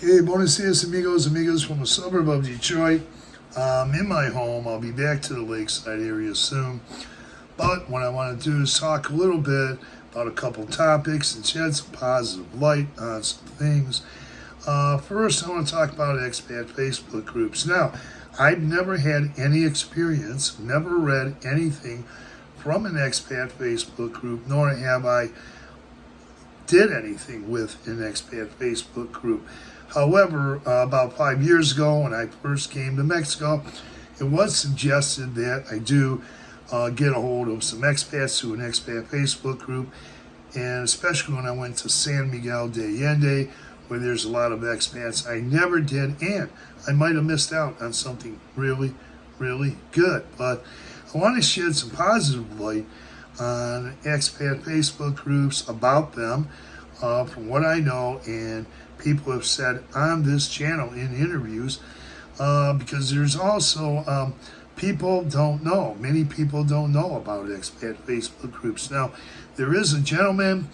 Okay, buenos dias, amigos from the suburb of Detroit. In my home. I'll be back to the Lakeside area soon. But what I want to do is talk a little bit about a couple topics and shed some positive light on some things. First, I want to talk about expat Facebook groups. Now, I've never had any experience, never read anything from an expat Facebook group, nor have I did anything with an expat Facebook group. However, about 5 years ago when I first came to Mexico, it was suggested that I do get a hold of some expats through an expat Facebook group, and especially when I went to San Miguel de Allende, where there's a lot of expats. I never did, and I might have missed out on something really, really good. But I want to shed some positive light on expat Facebook groups, about them, from what I know, and people have said on this channel in interviews, because there's also many people don't know about expat Facebook groups. Now, there is a gentleman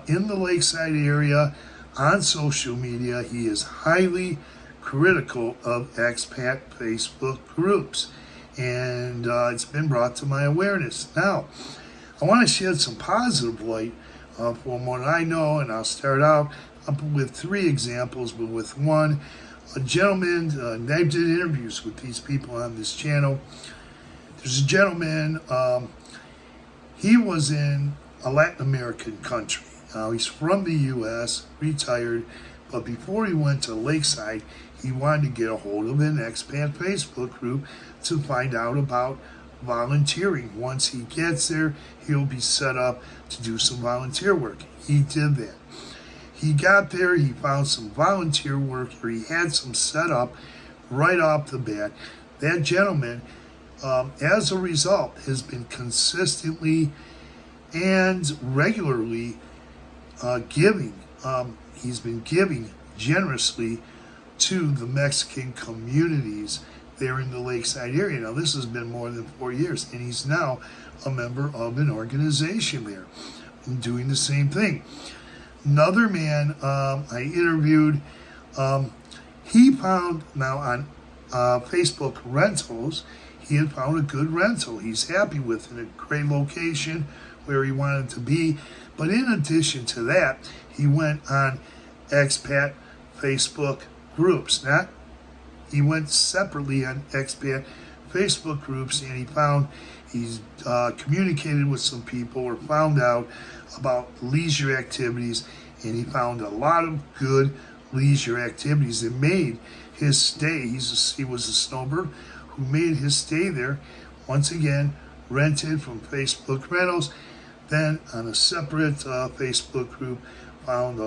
in the Lakeside area on social media. He is highly critical of expat Facebook groups, and it's been brought to my awareness. Now, I want to shed some positive light from what I know, and I'll start out with three examples, but with one. A gentleman, I did interviews with these people on this channel. There's a gentleman, he was in a Latin American country. He's from the U.S., retired, but before he went to Lakeside, he wanted to get a hold of an expat Facebook group to find out about volunteering. Once he gets there, he'll be set up to do some volunteer work. He did that. He got there, he found some volunteer work, or he had some set up right off the bat. That gentleman, as a result, has been consistently and regularly giving. He's been giving generously to the Mexican communities there in the Lakeside area. Now, this has been more than 4 years, and he's now a member of an organization there and doing the same thing. Another man I interviewed, he found now on Facebook rentals, he had found a good rental. He's happy with it, a great location where he wanted to be. But in addition to that, he went on expat Facebook groups. He went separately on expat Facebook groups, and he's communicated with some people or found out about leisure activities, and he found a lot of good leisure activities that made his stay. He was a snowbird who made his stay there, once again, rented from Facebook rentals. Then on a separate Facebook group, found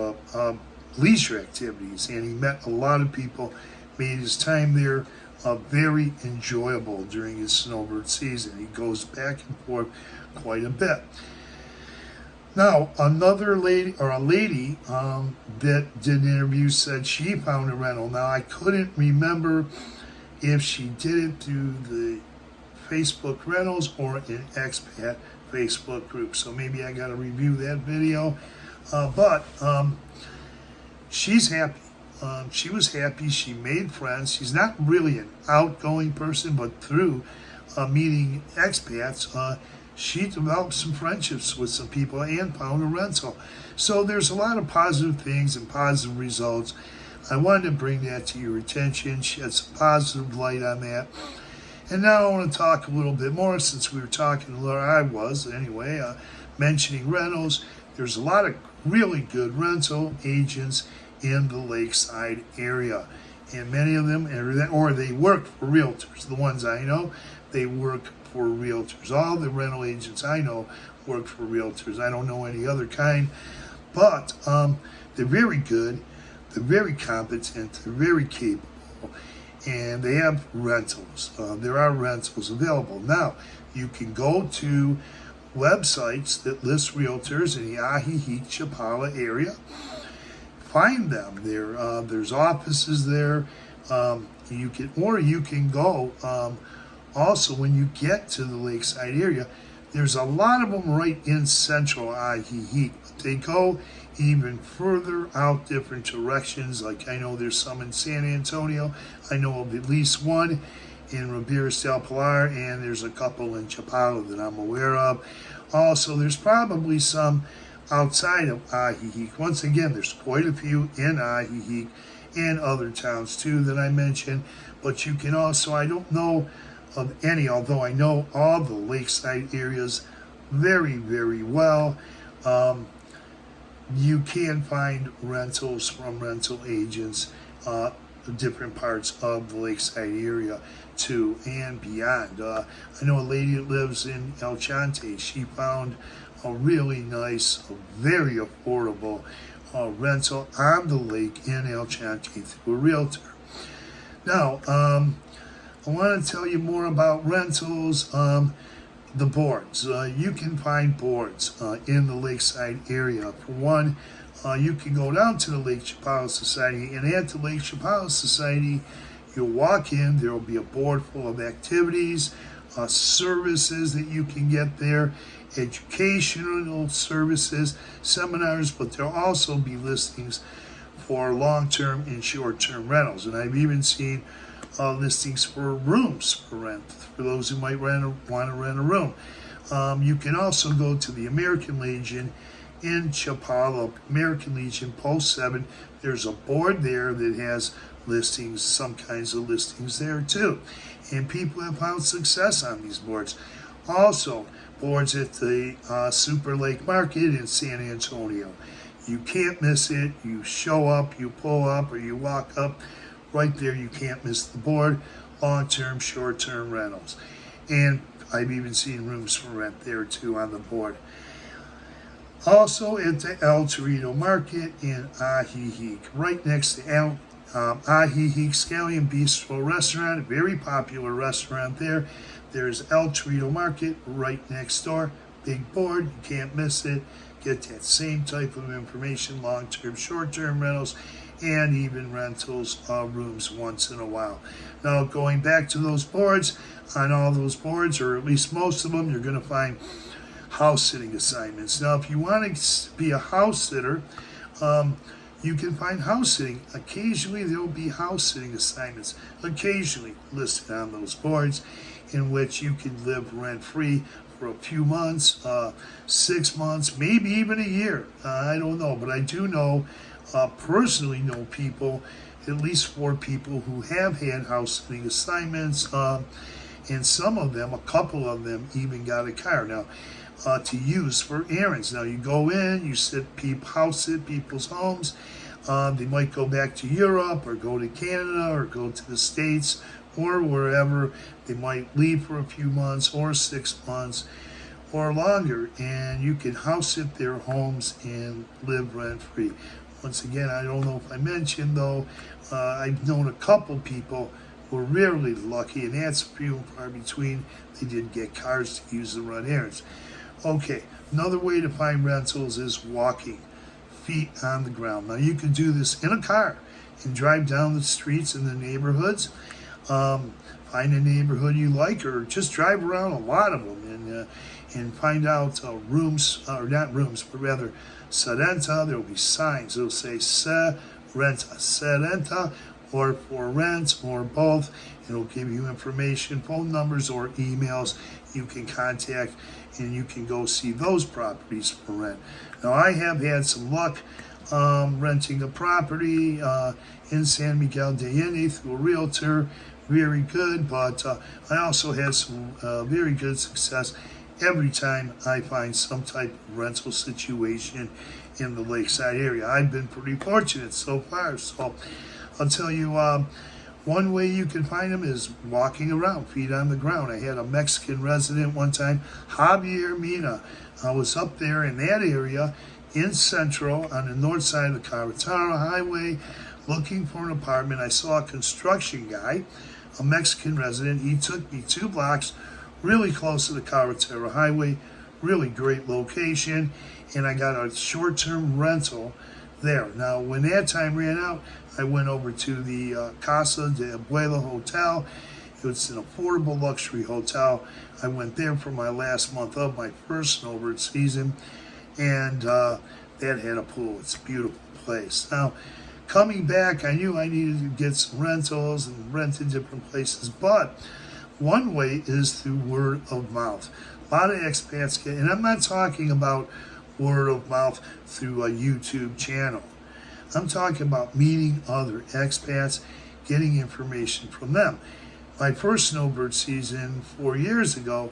leisure activities, and he met a lot of people, made his time there very enjoyable during his snowbird season. He goes back and forth quite a bit. Now, another lady, or a lady that did an interview, said she found a rental. Now, I couldn't remember if she did it through the Facebook rentals or an expat Facebook group, so maybe I got to review that video. But she's happy. She was happy. She made friends. She's not really an outgoing person, but through meeting expats, she developed some friendships with some people and found a rental. So there's a lot of positive things and positive results. I wanted to bring that to your attention, shed some positive light on that. And now I want to talk a little bit more, since we were talking, or I was anyway, mentioning rentals. There's a lot of really good rental agents in the Lakeside area, and many of them, or they work for realtors. The ones I know, they work for realtors. All the rental agents I know work for realtors. I don't know any other kind, but they're very good, they're very competent, they're very capable, and they have rentals. There are rentals available. Now, you can go to websites that list realtors in the Ajijic, Chapala area. Find them there. There's offices there. You can go. Also, when you get to the Lakeside area, there's a lot of them right in central Ajijic. They go even further out different directions. Like I know there's some in San Antonio. I know of at least one in Riberas del Pilar, and there's a couple in Chapala that I'm aware of. Also, there's probably some outside of Ajijic. Once again, there's quite a few in Ajijic and other towns too that I mentioned. But you can also, I don't know of any, although I know all the lakeside areas very, very well. You can find rentals from rental agents, different parts of the lakeside area too and beyond. I know a lady that lives in El Chante. She found a really nice, very affordable rental on the lake in El Chante through a realtor. Now, I want to tell you more about rentals. The boards. You can find boards in the lakeside area. For one, you can go down to the Lake Chapala Society, and at the Lake Chapala Society, you'll walk in, there will be a board full of activities, services that you can get there, educational services, seminars, but there'll also be listings for long-term and short-term rentals. And I've even seen listings for rooms for rent, for those who might want to rent a room. You can also go to the American Legion in Chapala, American Legion Post 7. There's a board there that has listings, some kinds of listings there too. And people have found success on these boards. Also, boards at the Super Lake Market in San Antonio. You can't miss it. You show up, you pull up, or you walk up. Right there, you can't miss the board. Long-term, short-term rentals. And I've even seen rooms for rent there too on the board. Also at the El Torito Market in Ajijic, right next to Ajijic Scallion Bistro Restaurant, a very popular restaurant there. There's El Torito Market right next door. Big board, you can't miss it. Get that same type of information, long-term, short-term rentals, and even rentals rooms once in a while. Now, going back to those boards, on all those boards, or at least most of them, you're going to find house sitting assignments. Now, if you want to be a house sitter, you can find house sitting. Occasionally, there will be house sitting assignments, occasionally listed on those boards, in which you can live rent-free for a few months, 6 months, maybe even a year. I don't know, but I do know, personally know people, at least 4 people who have had house sitting assignments, and some of them, a couple of them, even got a car now to use for errands. Now you go in, you house sit people's homes. They might go back to Europe or go to Canada or go to the States or wherever. They might leave for a few months or 6 months or longer, and you can house sit their homes and live rent-free. Once again, I don't know if I mentioned, though, I've known a couple people who were really lucky, and that's few and far between. They did get cars to use to run errands. Okay, another way to find rentals is walking, feet on the ground. Now, you can do this in a car and drive down the streets in the neighborhoods. Find a neighborhood you like, or just drive around a lot of them and find out rooms, or not rooms, but rather se renta. There will be signs. It'll say se renta, or for rent, or both. It'll give you information, phone numbers, or emails you can contact, and you can go see those properties for rent. Now, I have had some luck renting a property in San Miguel de Allende through a realtor. Very good, but I also had some very good success every time I find some type of rental situation in the lakeside area. I've been pretty fortunate so far, so I'll tell you, one way you can find them is walking around, feet on the ground. I had a Mexican resident one time, Javier Mina. I was up there in that area in Central on the north side of the Carretera Highway looking for an apartment. I saw a construction guy, a Mexican resident. He took me 2 blocks really close to the Carretera Highway, really great location, and I got a short-term rental there. Now, when that time ran out, I went over to the Casa de Abuela Hotel. It's an affordable luxury hotel. I went there for my last month of my first snowbird season, and that that had a pool. It's a beautiful place. Now, coming back, I knew I needed to get some rentals and rent in different places, but one way is through word of mouth. A lot of expats get, and I'm not talking about word of mouth through a YouTube channel. I'm talking about meeting other expats, getting information from them. My first snowbird season 4 years ago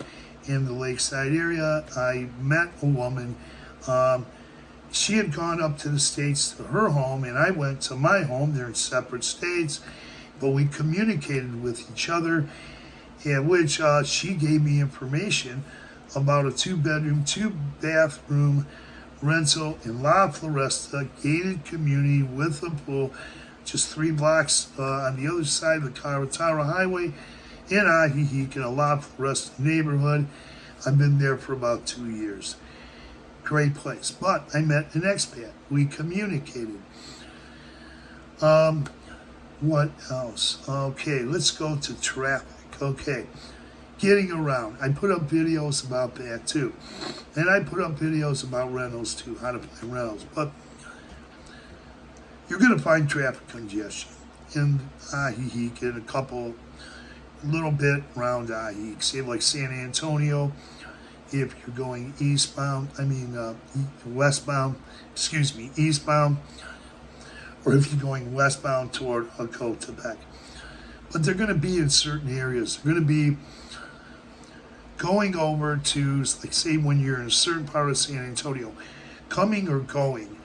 in the Lakeside area, I met a woman. She had gone up to the States to her home, and I went to my home. They're in separate states, but we communicated with each other, in which she gave me information about a 2-bedroom, 2-bathroom rental in La Floresta, gated community with a pool, just 3 blocks on the other side of the Caratara Highway in Ajijic in a La Floresta neighborhood. I've been there for about 2 years. Great place. But I met an expat. We communicated. What else? Okay, let's go to traffic. Okay, getting around. I put up videos about that too. And I put up videos about rentals too, how to find rentals. But you're going to find traffic congestion in Ajijic and a little bit around Ajijic. Say like San Antonio. If you're going eastbound, eastbound, or if you're going westbound toward Ocotepeque. But they're going to be in certain areas. They're going to be going over to, like say when you're in a certain part of San Antonio, coming or going,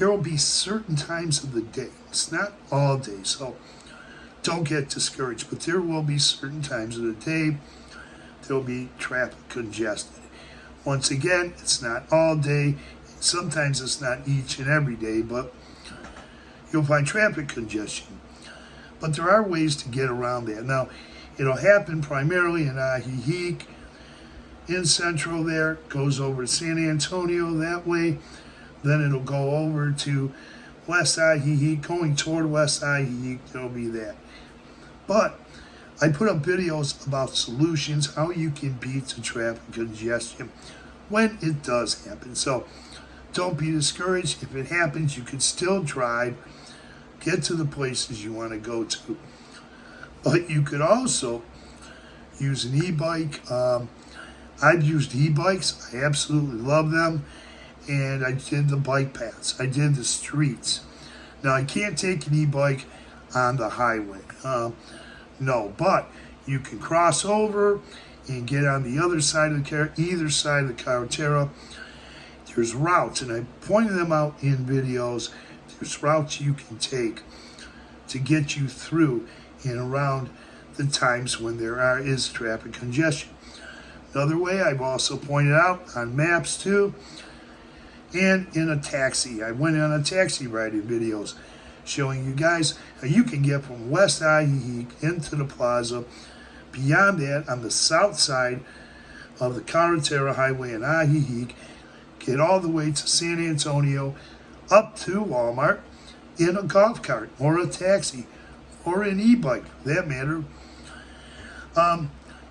there will be certain times of the day. It's not all day, so don't get discouraged, but there will be certain times of the day there will be traffic congested. Once again, it's not all day. Sometimes it's not each and every day, but you'll find traffic congestion. But there are ways to get around that. Now, it'll happen primarily in Ajijic, in Central there, goes over to San Antonio that way. Then it'll go over to West Ajijic, going toward West Ajijic, there'll be that. But I put up videos about solutions, how you can beat the traffic congestion when it does happen. So don't be discouraged. If it happens, you can still drive, get to the places you want to go to. But you could also use an e-bike. I've used e-bikes. I absolutely love them. And I did the bike paths. I did the streets. Now, I can't take an e-bike on the highway. No, but you can cross over and get on the other side of either side of the Caratara. There's routes, and I pointed them out in videos. There's routes you can take to get you through and around the times when there is traffic congestion. Another way I've also pointed out on maps too, and in a taxi. I went on a taxi ride in videos showing you guys how you can get from West Ajijic into the plaza. Beyond that, on the south side of the Caratara Highway in Ajijic, get all the way to San Antonio, up to Walmart, in a golf cart, or a taxi, or an e-bike, for that matter.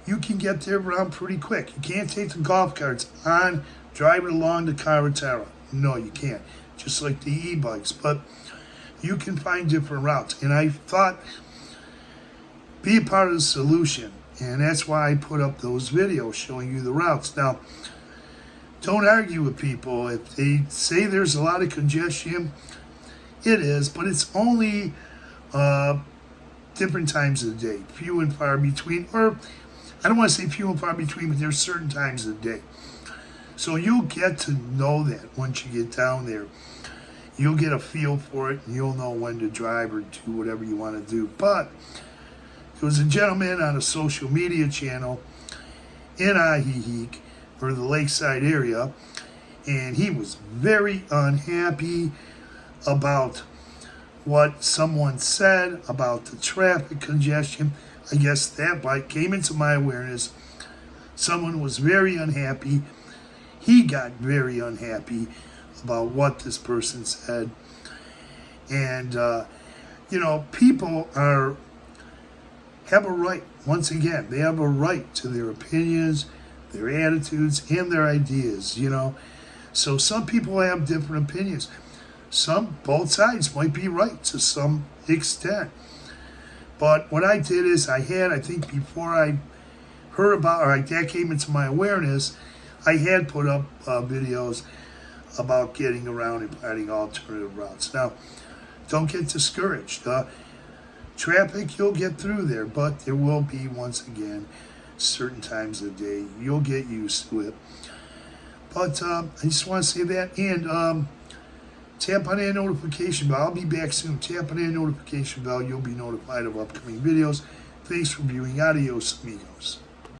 You can get there around pretty quick. You can't take the golf carts on, drive it along the Caratara. No, you can't. Just like the e-bikes. But you can find different routes. And I thought, be a part of the solution. And that's why I put up those videos showing you the routes. Now, don't argue with people. If they say there's a lot of congestion, it is, but it's only different times of the day, few and far between. Or I don't want to say few and far between, but there's certain times of the day. So you'll get to know that once you get down there. You'll get a feel for it, and you'll know when to drive or do whatever you want to do. But there was a gentleman on a social media channel in Ajijic, or the Lakeside area, and he was very unhappy about what someone said about the traffic congestion. I guess that bike came into my awareness. Someone was very unhappy. He got very unhappy about what this person said. And, people have a right, once again, they have a right to their opinions, their attitudes, and their ideas, So some people have different opinions. Both sides might be right to some extent. But what I did is I think before I heard about, or that came into my awareness, I had put up videos about getting around and finding alternative routes. Now, don't get discouraged. Traffic, you'll get through there, but there will be, once again, certain times of the day. You'll get used to it. But I just want to say that. And tap on that notification bell. I'll be back soon. Tap on that notification bell. You'll be notified of upcoming videos. Thanks for viewing. Adios, amigos.